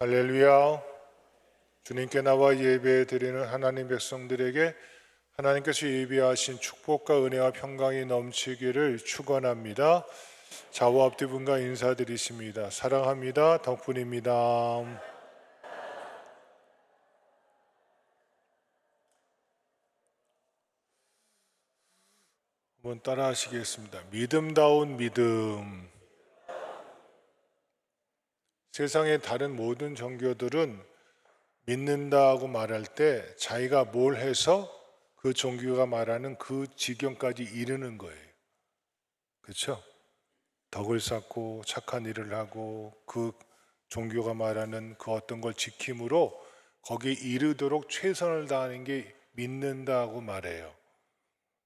할렐루야. 주님께 나와 예배 드리는 하나님 백성들에게 하나님께서 예비하신 축복과 은혜와 평강이 넘치기를 축원합니다. 좌우 앞뒤 분과 인사드리십니다. 사랑합니다. 덕분입니다. 한번 따라 하시겠습니다. 믿음다운 믿음. 세상의 다른 모든 종교들은 믿는다고 말할 때 자기가 뭘 해서 그 종교가 말하는 그 지경까지 이르는 거예요. 그렇죠? 덕을 쌓고 착한 일을 하고 그 종교가 말하는 그 어떤 걸 지킴으로 거기에 이르도록 최선을 다하는 게 믿는다고 말해요.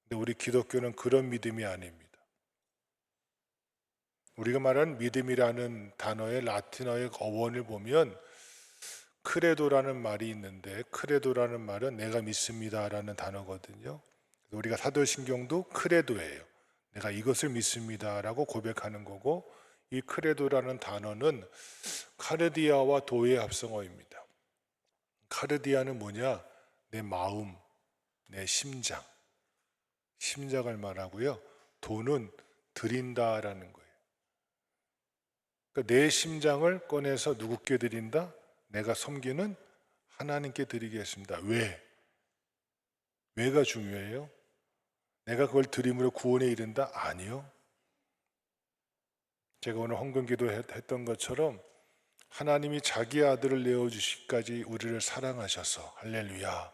근데 우리 기독교는 그런 믿음이 아닙니다. 우리가 말하는 믿음이라는 단어의 라틴어의 어원을 보면 크레도라는 말이 있는데, 크레도라는 말은 내가 믿습니다라는 단어거든요. 우리가 사도신경도 크레도예요. 내가 이것을 믿습니다라고 고백하는 거고, 이 크레도라는 단어는 카르디아와 도의 합성어입니다. 카르디아는 뭐냐? 내 마음, 내 심장, 심장을 말하고요. 도는 드린다라는 거예요. 그러니까 내 심장을 꺼내서 누구께 드린다? 내가 섬기는 하나님께 드리겠습니다. 왜? 왜가 중요해요? 내가 그걸 드림으로 구원에 이른다? 아니요. 제가 오늘 헌금기도 했던 것처럼 하나님이 자기 아들을 내어주시기까지 우리를 사랑하셔서 할렐루야,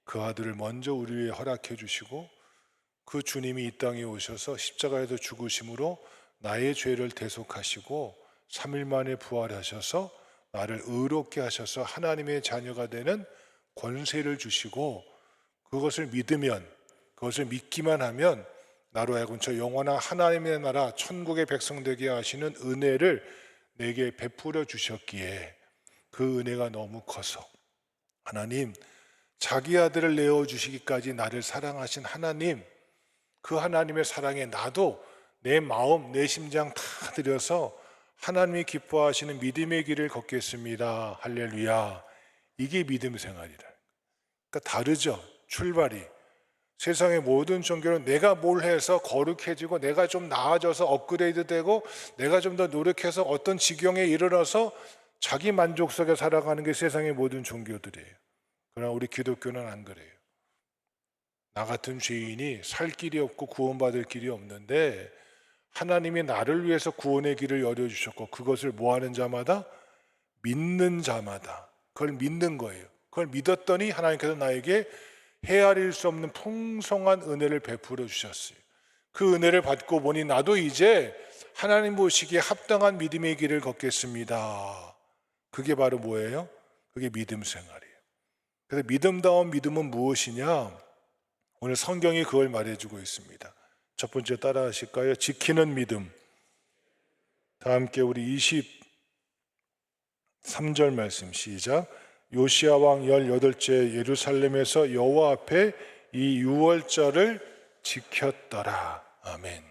그 아들을 먼저 우리 위해 허락해 주시고 그 주님이 이 땅에 오셔서 십자가에서 죽으심으로 나의 죄를 대속하시고 3일 만에 부활하셔서 나를 의롭게 하셔서 하나님의 자녀가 되는 권세를 주시고, 그것을 믿으면, 그것을 믿기만 하면 나로 하여금 저 영원한 하나님의 나라 천국의 백성 되게 하시는 은혜를 내게 베풀어 주셨기에 그 은혜가 너무 커서 하나님, 자기 아들을 내어주시기까지 나를 사랑하신 하나님, 그 하나님의 사랑에 나도 내 마음, 내 심장 다 드려서 하나님이 기뻐하시는 믿음의 길을 걷겠습니다. 할렐루야. 이게 믿음 생활이라. 그러니까 다르죠. 출발이. 세상의 모든 종교는 내가 뭘 해서 거룩해지고 내가 좀 나아져서 업그레이드 되고 내가 좀 더 노력해서 어떤 지경에 이르러서 자기 만족 속에 살아가는 게 세상의 모든 종교들이에요. 그러나 우리 기독교는 안 그래요. 나 같은 죄인이 살 길이 없고 구원받을 길이 없는데 하나님이 나를 위해서 구원의 길을 열어주셨고 그것을 뭐하는 자마다? 믿는 자마다. 그걸 믿는 거예요. 그걸 믿었더니 하나님께서 나에게 헤아릴 수 없는 풍성한 은혜를 베풀어 주셨어요. 그 은혜를 받고 보니 나도 이제 하나님 보시기에 합당한 믿음의 길을 걷겠습니다. 그게 바로 뭐예요? 그게 믿음 생활이에요. 그래서 믿음다운 믿음은 무엇이냐? 오늘 성경이 그걸 말해주고 있습니다. 첫 번째 따라 하실까요? 지키는 믿음. 다 함께 우리 23절 말씀 시작. 요시야 왕 18째 예루살렘에서 여호와 앞에 이 유월절을 지켰더라. 아멘.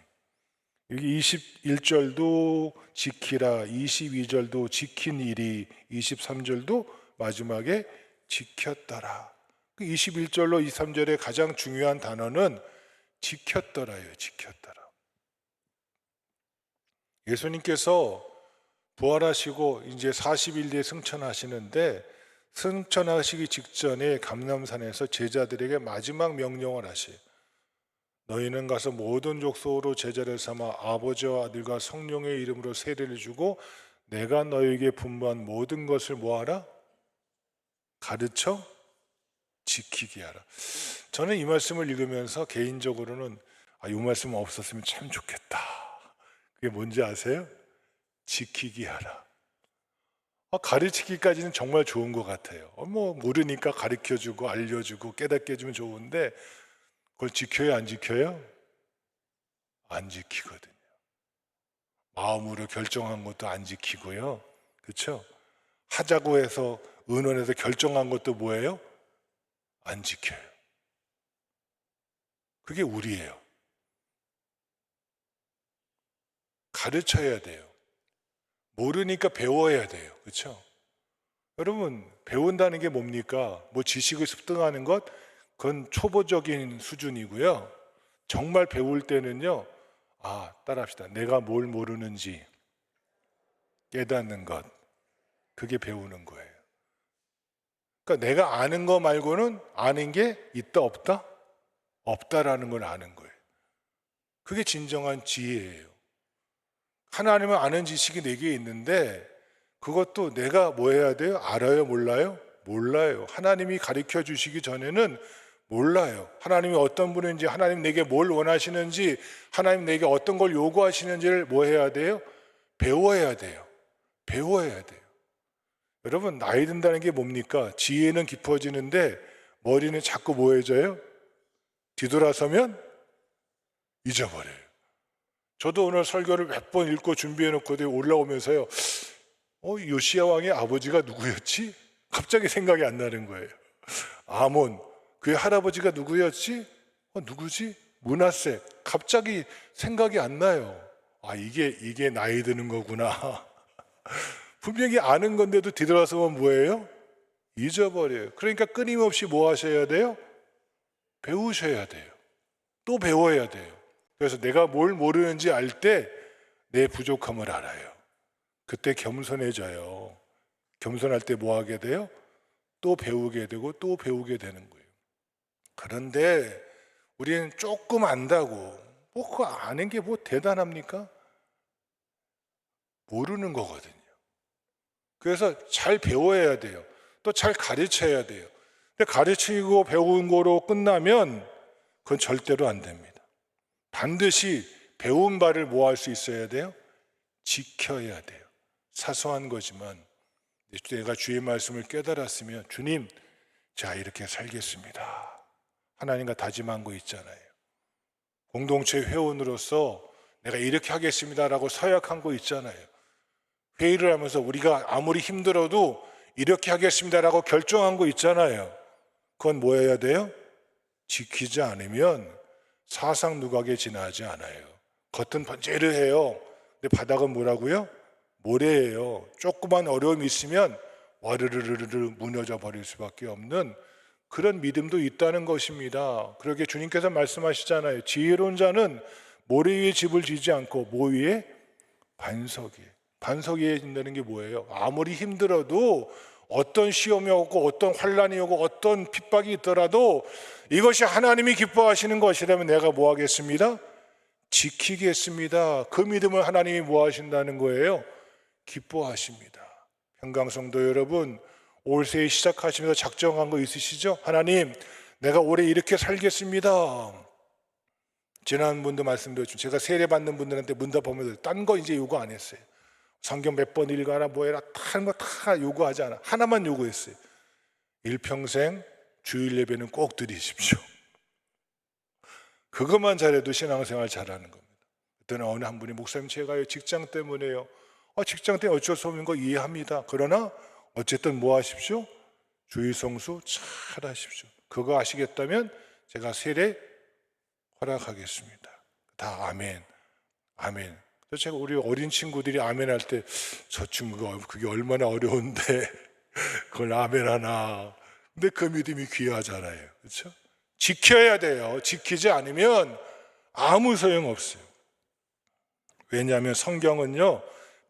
여기 21절도 지키라, 22절도 지킨 일이, 23절도 마지막에 지켰더라. 21절로 23절의 가장 중요한 단어는 지켰더라예요. 지켰더라. 예수님께서 부활하시고 이제 40일 뒤에 승천하시는데 승천하시기 직전에 감람산에서 제자들에게 마지막 명령을 하세요. 너희는 가서 모든 족속으로 제자를 삼아 아버지와 아들과 성령의 이름으로 세례를 주고 내가 너희에게 분부한 모든 것을 뭐하라? 가르쳐 지키게 하라. 저는 이 말씀을 읽으면서 개인적으로는 이 말씀 없었으면 참 좋겠다. 그게 뭔지 아세요? 지키게 하라. 가르치기까지는 정말 좋은 것 같아요. 모르니까 가르쳐주고 알려주고 깨닫게 해주면 좋은데 그걸 지켜요, 안 지켜요? 안 지키거든요. 마음으로 결정한 것도 안 지키고요. 그렇죠? 하자고 해서 의논해서 결정한 것도 뭐예요? 안 지켜요. 그게 우리예요. 가르쳐야 돼요. 모르니까 배워야 돼요. 그렇죠? 여러분, 배운다는 게 뭡니까? 뭐 지식을 습득하는 것, 그건 초보적인 수준이고요. 정말 배울 때는요, 따라합시다. 내가 뭘 모르는지 깨닫는 것, 그게 배우는 거예요. 그러니까 내가 아는 거 말고는 아는 게 있다 없다? 없다라는 걸 아는 거예요. 그게 진정한 지혜예요. 하나님을 아는 지식이 내게 있는데 그것도 내가 뭐 해야 돼요? 알아요? 몰라요? 몰라요. 하나님이 가르쳐 주시기 전에는 몰라요. 하나님이 어떤 분인지, 하나님 내게 뭘 원하시는지, 하나님 내게 어떤 걸 요구하시는지를 뭐 해야 돼요? 배워야 돼요. 배워야 돼요. 여러분, 나이 든다는 게 뭡니까? 지혜는 깊어지는데 머리는 자꾸 뭐해져요? 뒤돌아서면 잊어버려요. 저도 오늘 설교를 몇 번 읽고 준비해 놓고 올라오면서요, 요시야 왕의 아버지가 누구였지? 갑자기 생각이 안 나는 거예요. 아몬, 그의 할아버지가 누구였지? 누구지? 므낫세. 갑자기 생각이 안 나요. 이게 나이 드는 거구나. 분명히 아는 건데도 뒤돌아서면 뭐예요? 잊어버려요. 그러니까 끊임없이 뭐 하셔야 돼요? 배우셔야 돼요. 또 배워야 돼요. 그래서 내가 뭘 모르는지 알 때 내 부족함을 알아요. 그때 겸손해져요. 겸손할 때 뭐 하게 돼요? 또 배우게 되고 또 배우게 되는 거예요. 그런데 우리는 조금 안다고 그거 아는 게 뭐 대단합니까? 모르는 거거든요. 그래서 잘 배워야 돼요. 또 잘 가르쳐야 돼요. 근데 가르치고 배운 거로 끝나면 그건 절대로 안 됩니다. 반드시 배운 바를 뭐 할 수 있어야 돼요? 지켜야 돼요. 사소한 거지만 내가 주의 말씀을 깨달았으면 주님, 자 이렇게 살겠습니다. 하나님과 다짐한 거 있잖아요. 공동체 회원으로서 내가 이렇게 하겠습니다라고 서약한 거 있잖아요. 회의를 하면서 우리가 아무리 힘들어도 이렇게 하겠습니다라고 결정한 거 있잖아요. 그건 뭐 해야 돼요? 지키지 않으면 사상 누각에 지나지 않아요. 겉은 번제르해요. 근데 바닥은 뭐라고요? 모래예요. 조그만 어려움이 있으면 와르르르르 무너져 버릴 수밖에 없는 그런 믿음도 있다는 것입니다. 그러게 주님께서 말씀하시잖아요. 지혜로운 자는 모래 위에 집을 지지 않고 뭐 위에? 반석 위에. 반석 위에 짓는다는 게 뭐예요? 아무리 힘들어도 어떤 시험이 오고 어떤 환란이 오고 어떤 핍박이 있더라도 이것이 하나님이 기뻐하시는 것이라면 내가 뭐 하겠습니다? 지키겠습니다. 그 믿음을 하나님이 뭐 하신다는 거예요? 기뻐하십니다. 평강성도 여러분, 올 새해 시작하시면서 작정한 거 있으시죠? 하나님, 내가 올해 이렇게 살겠습니다. 지난번도 말씀드렸죠. 제가 세례 받는 분들한테 문답하면서 딴 거 이제 요구 안 했어요. 성경 몇 번 읽어라 뭐해라 다른 거 다 요구하지 않아. 하나만 요구했어요. 일평생 주일 예배는 꼭 드리십시오. 그것만 잘해도 신앙생활 잘하는 겁니다. 그때는 어느 한 분이 목사님 제가요 직장 때문에요. 직장 때문에 어쩔 수 없는 거 이해합니다. 그러나 어쨌든 뭐 하십시오? 주일 성수 잘 하십시오. 그거 아시겠다면 제가 세례 허락하겠습니다. 다 아멘. 아멘. 그래서 제가 우리 어린 친구들이 아멘 할 때 저 친구가 그게 얼마나 어려운데 그걸 아멘 하나. 근데 그 믿음이 귀하잖아요. 그렇죠? 지켜야 돼요. 지키지 않으면 아무 소용 없어요. 왜냐하면 성경은요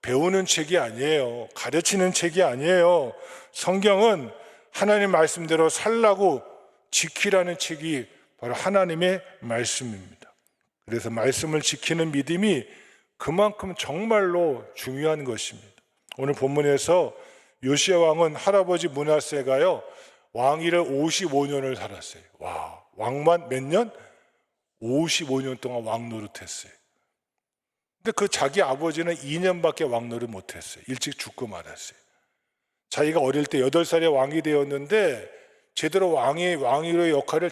배우는 책이 아니에요. 가르치는 책이 아니에요. 성경은 하나님 말씀대로 살라고 지키라는 책이 바로 하나님의 말씀입니다. 그래서 말씀을 지키는 믿음이 그만큼 정말로 중요한 것입니다. 오늘 본문에서 요시야 왕은 할아버지 므낫세가요 왕위를 55년을 살았어요. 와, 왕만 몇 년? 55년 동안 왕 노릇했어요. 근데 그 자기 아버지는 2년밖에 왕 노릇 못했어요. 일찍 죽고 말았어요. 자기가 어릴 때 8살에 왕이 되었는데 제대로 왕위의 역할을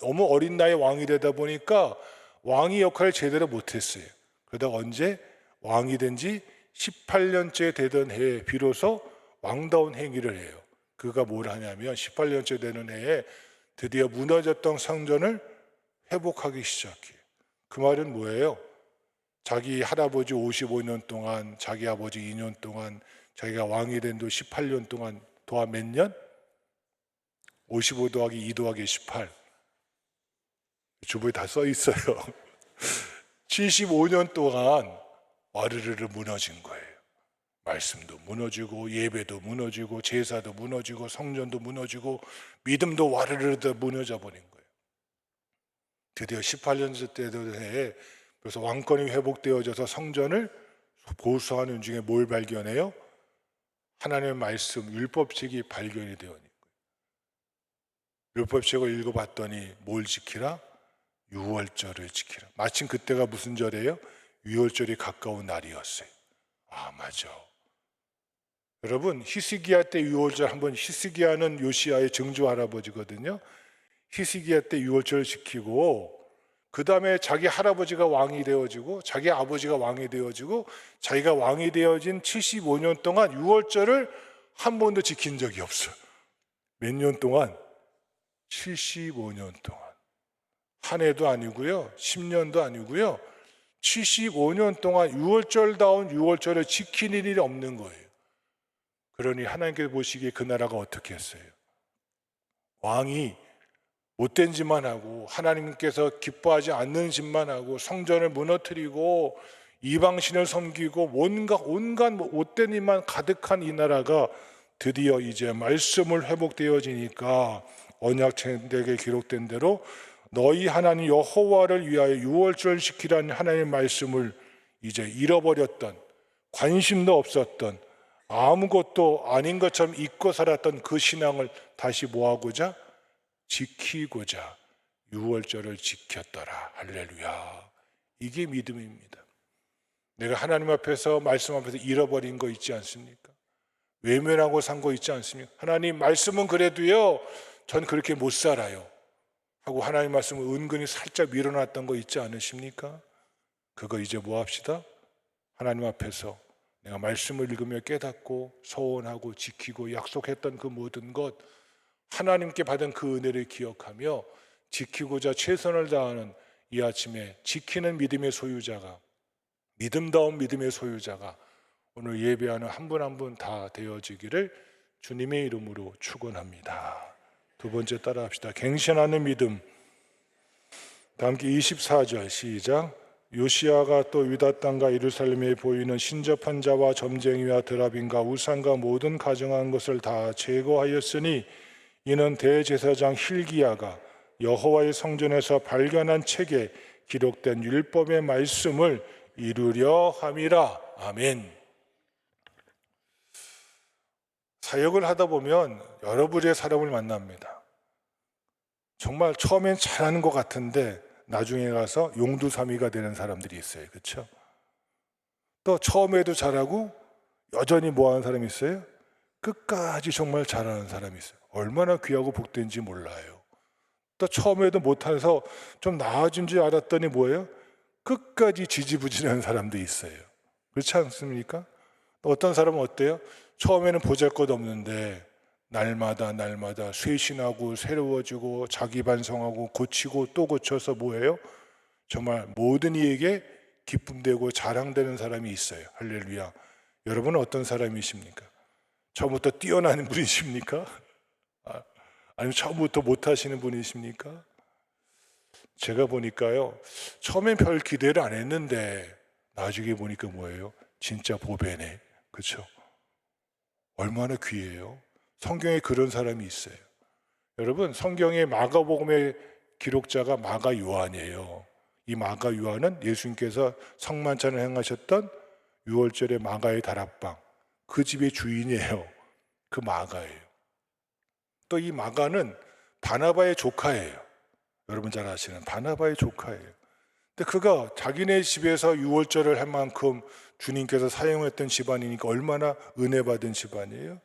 너무 어린 나이에 왕이 되다 보니까 왕위 역할을 제대로 못했어요. 그러다가 언제 왕이 된 지 18년째 되던 해에 비로소 왕다운 행위를 해요. 그가 뭘 하냐면 18년째 되는 해에 드디어 무너졌던 성전을 회복하기 시작해요. 그 말은 뭐예요? 자기 할아버지 55년 동안, 자기 아버지 2년 동안, 자기가 왕이 된 도 18년 동안 더하 몇 년? 55 더하기 2 더하기 18. 주보에 다 써 있어요. 75년 동안 와르르르 무너진 거예요. 말씀도 무너지고 예배도 무너지고 제사도 무너지고 성전도 무너지고 믿음도 와르르르 무너져 버린 거예요. 드디어 18년째 때도 해에 그래서 왕권이 회복되어져서 성전을 보수하는 중에 뭘 발견해요? 하나님의 말씀, 율법책이 발견이 되었는 거예요. 율법책을 읽어봤더니 뭘 지키라? 유월절을 지키라. 마침 그때가 무슨 절이에요? 유월절이 가까운 날이었어요. 아, 맞아. 여러분, 히스기야 때 유월절 한번, 히스기야는 요시야의 증조 할아버지거든요. 히스기야 때 유월절을 지키고 그 다음에 자기 할아버지가 왕이 되어지고 자기 아버지가 왕이 되어지고 자기가 왕이 되어진 75년 동안 유월절을 한 번도 지킨 적이 없어요. 몇 년 동안? 75년 동안. 한 해도 아니고요, 10년도 아니고요, 75년 동안 유월절다운 유월절을 지키는 일이 없는 거예요. 그러니 하나님께서 보시기에 그 나라가 어떻게 했어요? 왕이 못된 짓만 하고 하나님께서 기뻐하지 않는 짓만 하고 성전을 무너뜨리고 이방신을 섬기고 온갖 못된 일만 가득한 이 나라가 드디어 이제 말씀을 회복되어지니까 언약책에 기록된 대로 너희 하나님 여호와를 위하여 유월절 지키라는 하나님의 말씀을 이제 잃어버렸던, 관심도 없었던, 아무것도 아닌 것처럼 잊고 살았던 그 신앙을 다시 뭐하고자? 지키고자 유월절을 지켰더라. 할렐루야. 이게 믿음입니다. 내가 하나님 앞에서, 말씀 앞에서 잃어버린 거 있지 않습니까? 외면하고 산 거 있지 않습니까? 하나님 말씀은 그래도요, 전 그렇게 못 살아요 하고 하나님 말씀을 은근히 살짝 밀어놨던 거 있지 않으십니까? 그거 이제 뭐 합시다? 하나님 앞에서 내가 말씀을 읽으며 깨닫고 서원하고 지키고 약속했던 그 모든 것, 하나님께 받은 그 은혜를 기억하며 지키고자 최선을 다하는 이 아침에 지키는 믿음의 소유자가, 믿음다운 믿음의 소유자가 오늘 예배하는 한 분 한 분 다 되어지기를 주님의 이름으로 축원합니다. 두 번째 따라합시다. 갱신하는 믿음. 다 함께 24절 시작. 요시야가 또 유다 땅과 예루살렘에 보이는 신접한 자와 점쟁이와 드라빈과 우상과 모든 가증한 것을 다 제거하였으니 이는 대제사장 힐기야가 여호와의 성전에서 발견한 책에 기록된 율법의 말씀을 이루려 함이라. 아멘. 사역을 하다 보면 여러 부류의 사람을 만납니다. 정말 처음엔 잘하는 것 같은데 나중에 가서 용두사미가 되는 사람들이 있어요. 그렇죠? 또 처음에도 잘하고 여전히 뭐하는 사람이 있어요? 끝까지 정말 잘하는 사람이 있어요. 얼마나 귀하고 복된지 몰라요. 또 처음에도 못해서 좀 나아진 줄 알았더니 뭐예요? 끝까지 지지부진한 사람도 있어요. 그렇지 않습니까? 또 어떤 사람은 어때요? 처음에는 보잘것없는데 날마다 쇄신하고 새로워지고 자기 반성하고 고치고 또 고쳐서 뭐예요? 정말 모든 이에게 기쁨되고 자랑되는 사람이 있어요. 할렐루야. 여러분은 어떤 사람이십니까? 처음부터 뛰어나는 분이십니까? 아니면 처음부터 못하시는 분이십니까? 제가 보니까요, 처음엔 별 기대를 안 했는데 나중에 보니까 뭐예요? 진짜 보배네. 그렇죠? 얼마나 귀해요. 성경에 그런 사람이 있어요. 여러분, 성경의 마가복음의 기록자가 마가 요한이에요. 이 마가 요한은 예수님께서 성만찬을 행하셨던 유월절의 마가의 다락방, 그 집의 주인이에요. 그 마가예요. 또 이 마가는 바나바의 조카예요. 여러분 잘 아시는 바나바의 조카예요. 근데 그가 자기네 집에서 유월절을 할 만큼 주님께서 사용했던 집안이니까 얼마나 은혜 받은 집안이에요.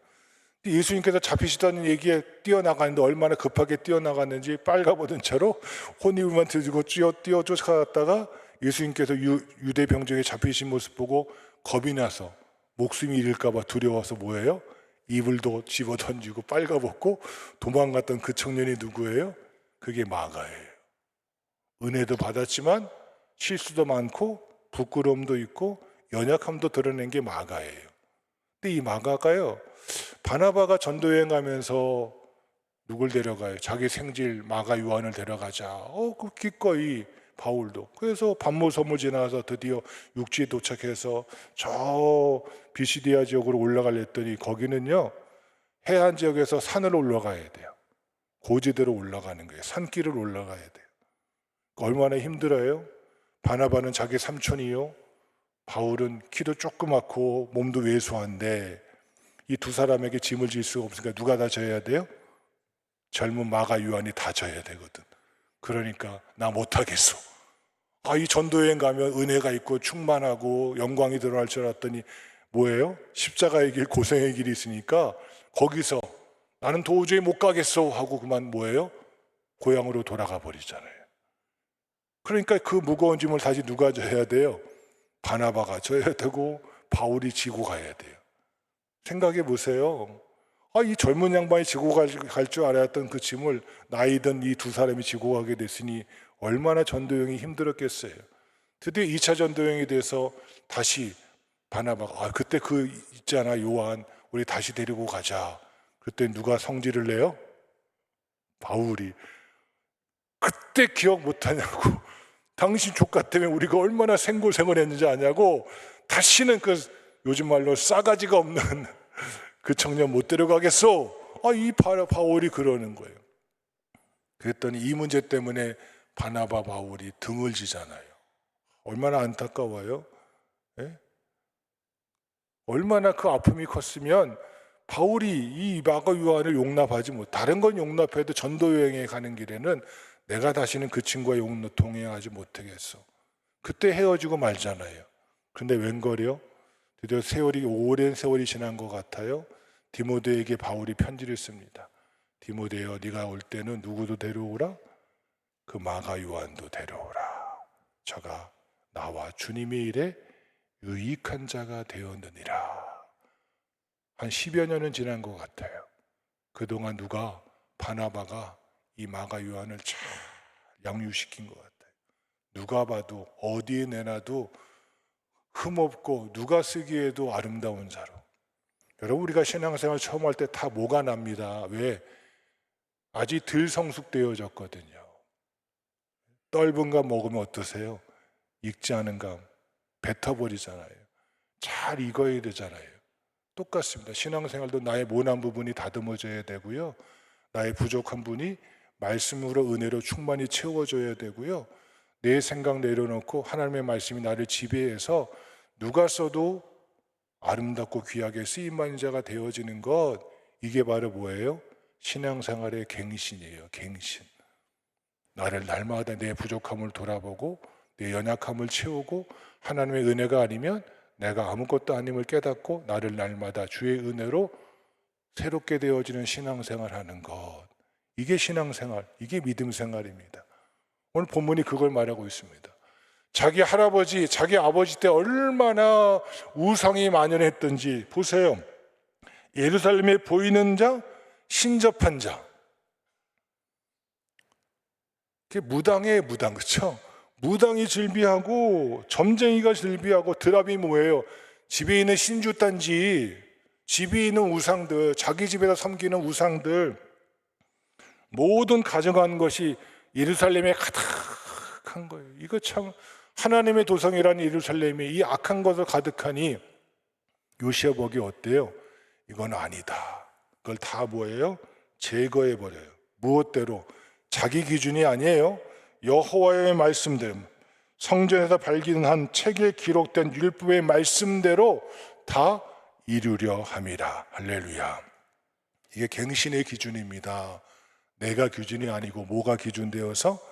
예수님께서 잡히시다는 얘기에 뛰어나가는데 얼마나 급하게 뛰어나갔는지 빨가벗은 채로 혼입을만 들고 뛰어 쫓아갔다가 예수님께서 유대 병정에 잡히신 모습 보고 겁이 나서 목숨이 잃을까 봐 두려워서 뭐예요? 이불도 집어 던지고 빨가벗고 도망갔던 그 청년이 누구예요? 그게 마가예요. 은혜도 받았지만 실수도 많고 부끄러움도 있고 연약함도 드러낸 게 마가예요. 근데 이 마가가요, 바나바가 전도여행 가면서 누굴 데려가요? 자기 생질 마가 요한을 데려가자. 그 기꺼이 바울도. 그래서 반모섬을 지나서 드디어 육지에 도착해서 저 비시디아 지역으로 올라가려 했더니 거기는요, 해안 지역에서 산을 올라가야 돼요. 고지대로 올라가는 거예요. 산길을 올라가야 돼요. 얼마나 힘들어요? 바나바는 자기 삼촌이요, 바울은 키도 조그맣고 몸도 왜소한데 이 두 사람에게 짐을 질 수가 없으니까 누가 다 져야 돼요? 젊은 마가 요한이 다 져야 되거든. 그러니까 나 못하겠어. 이 전도여행 가면 은혜가 있고 충만하고 영광이 드러날 줄 알았더니 뭐예요? 십자가의 길, 고생의 길이 있으니까 거기서 나는 도저히 못 가겠어 하고 그만 뭐예요? 고향으로 돌아가 버리잖아요. 그러니까 그 무거운 짐을 다시 누가 져야 돼요? 바나바가 져야 되고 바울이 지고 가야 돼요. 생각해 보세요. 이 젊은 양반이 지고 갈 줄 알았던 그 짐을 나이든 이 두 사람이 지고 가게 됐으니 얼마나 전도여행이 힘들었겠어요. 드디어 2차 전도여행이 돼서 다시 바나바가 그때 그 있잖아 요한, 우리 다시 데리고 가자. 그때 누가 성질을 내요? 바울이. 그때 기억 못하냐고. 당신 조카 때문에 우리가 얼마나 생고생을 했는지 아냐고. 다시는 그 요즘 말로 싸가지가 없는 그 청년 못 데려가겠어. 이 바울이 그러는 거예요. 그랬더니 이 문제 때문에 바나바 바울이 등을 지잖아요. 얼마나 안타까워요. 예? 얼마나 그 아픔이 컸으면 바울이 이 마가 요한을 용납하지 못. 다른 건 용납해도 전도 여행에 가는 길에는 내가 다시는 그 친구와 동행하지 못하겠어. 그때 헤어지고 말잖아요. 그런데 웬걸요? 드디어 오랜 세월이 지난 것 같아요. 디모데에게 바울이 편지를 씁니다. 디모데여, 네가 올 때는 누구도 데려오라? 그 마가 요한도 데려오라. 저가 나와 주님의 일에 유익한 자가 되었느니라. 한 10여 년은 지난 것 같아요. 그동안 바나바가 이 마가 요한을 잘 양육시킨 것 같아요. 누가 봐도 어디에 내놔도 흠없고 누가 쓰기에도 아름다운 자로. 여러분, 우리가 신앙생활 처음 할 때 다 뭐가 납니다. 왜? 아직 덜 성숙되어졌거든요. 떫은 감 먹으면 어떠세요? 익지 않은 감 뱉어버리잖아요. 잘 익어야 되잖아요. 똑같습니다. 신앙생활도 나의 모난 부분이 다듬어져야 되고요, 나의 부족한 분이 말씀으로 은혜로 충만히 채워줘야 되고요, 내 생각 내려놓고 하나님의 말씀이 나를 지배해서 누가 써도 아름답고 귀하게 쓰임받는 자가 되어지는 것, 이게 바로 뭐예요? 신앙생활의 갱신이에요. 갱신. 나를 날마다 내 부족함을 돌아보고 내 연약함을 채우고 하나님의 은혜가 아니면 내가 아무것도 아님을 깨닫고 나를 날마다 주의 은혜로 새롭게 되어지는 신앙생활 하는 것, 이게 신앙생활, 이게 믿음생활입니다. 오늘 본문이 그걸 말하고 있습니다. 자기 할아버지, 자기 아버지 때 얼마나 우상이 만연했던지 보세요. 예루살렘에 보이는 자, 신접한 자. 그게 무당이에요, 무당. 그렇죠? 무당이 즐비하고 점쟁이가 즐비하고 드랍이 뭐예요? 집에 있는 신주단지, 집에 있는 우상들, 자기 집에다 섬기는 우상들, 모든 가져간 것이 예루살렘에 가득한 거예요. 이거 참 하나님의 도성이라는 예루살렘이 이 악한 것을 가득하니 요시야 보기 어때요? 이건 아니다. 그걸 다 뭐예요? 제거해 버려요. 무엇대로? 자기 기준이 아니에요. 여호와의 말씀대로, 성전에서 발견한 책에 기록된 율법의 말씀대로 다 이루려 함이라. 할렐루야. 이게 갱신의 기준입니다. 내가 기준이 아니고 뭐가 기준되어서?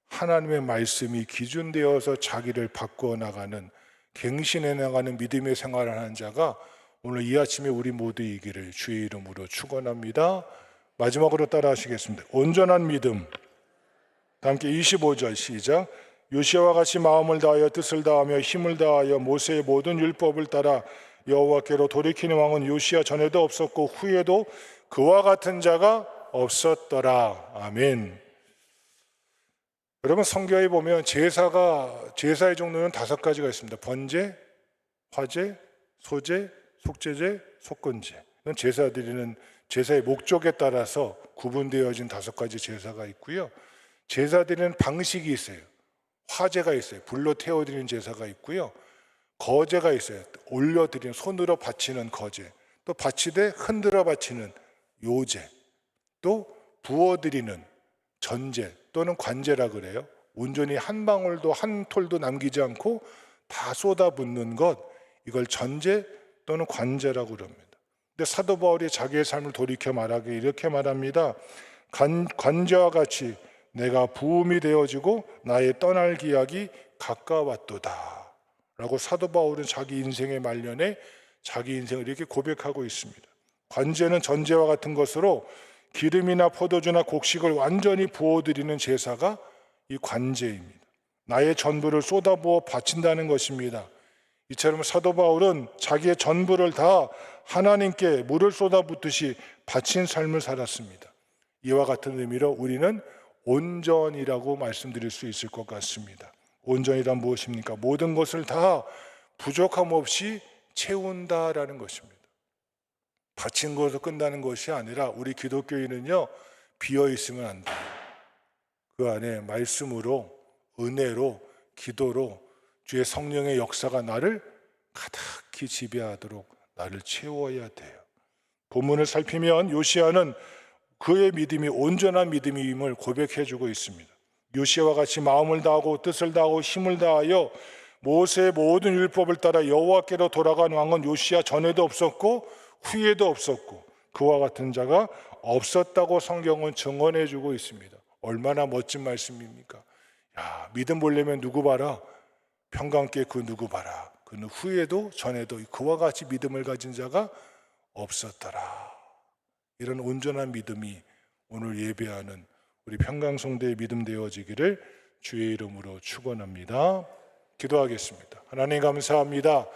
하나님의 말씀이 기준되어서 자기를 바꾸어 나가는, 갱신해 나가는 믿음의 생활을 하는 자가 오늘 이 아침에 우리 모두이기를 주의 이름으로 축원합니다. 마지막으로 따라 하시겠습니다. 온전한 믿음. 다 함께 25절 시작. 요시아와 같이 마음을 다하여 뜻을 다하며 힘을 다하여 모세의 모든 율법을 따라 여호와께로 돌이키는 왕은 요시아 전에도 없었고 후에도 그와 같은 자가 없었더라. 아멘. 여러분, 성경에 보면 제사의 종류는 5가지가 있습니다. 번제, 화제, 소제, 속제제, 속건제. 제사 드리는 제사의 목적에 따라서 구분되어진 5가지 제사가 있고요. 제사 드리는 방식이 있어요. 화제가 있어요. 불로 태워드리는 제사가 있고요. 거제가 있어요. 올려드리는, 손으로 바치는 거제, 또 바치되 흔들어 바치는 요제, 또 부어드리는 전제 또는 관제라 그래요. 온전히 한 방울도 한 톨도 남기지 않고 다 쏟아붓는 것, 이걸 전제 또는 관제라고 그럽니다. 근데 사도 바울이 자기의 삶을 돌이켜 말하기에 이렇게 말합니다. 관제와 같이 내가 부음이 되어지고 나의 떠날 기약이 가까웠도다 라고 사도 바울은 자기 인생의 말년에 자기 인생을 이렇게 고백하고 있습니다. 관제는 전제와 같은 것으로 기름이나 포도주나 곡식을 완전히 부어드리는 제사가 이 관제입니다. 나의 전부를 쏟아부어 바친다는 것입니다. 이처럼 사도 바울은 자기의 전부를 다 하나님께 물을 쏟아붓듯이 바친 삶을 살았습니다. 이와 같은 의미로 우리는 온전이라고 말씀드릴 수 있을 것 같습니다. 온전이란 무엇입니까? 모든 것을 다 부족함 없이 채운다라는 것입니다. 바친 것으로 끝나는 것이 아니라 우리 기독교인은요, 비어 있으면 안 돼요. 그 안에 말씀으로, 은혜로, 기도로 주의 성령의 역사가 나를 가득히 지배하도록 나를 채워야 돼요. 본문을 살피면 요시야는 그의 믿음이 온전한 믿음임을 고백해주고 있습니다. 요시야와 같이 마음을 다하고 뜻을 다하고 힘을 다하여 모세의 모든 율법을 따라 여호와께로 돌아간 왕은 요시야 전에도 없었고 후에도 없었고 그와 같은 자가 없었다고 성경은 증언해주고 있습니다. 얼마나 멋진 말씀입니까? 야, 믿음 보려면 누구 봐라? 평강께 그 누구 봐라. 그는 후에도 전에도 그와 같이 믿음을 가진 자가 없었더라. 이런 온전한 믿음이 오늘 예배하는 우리 평강성대의 믿음 되어지기를 주의 이름으로 축원합니다. 기도하겠습니다. 하나님 감사합니다.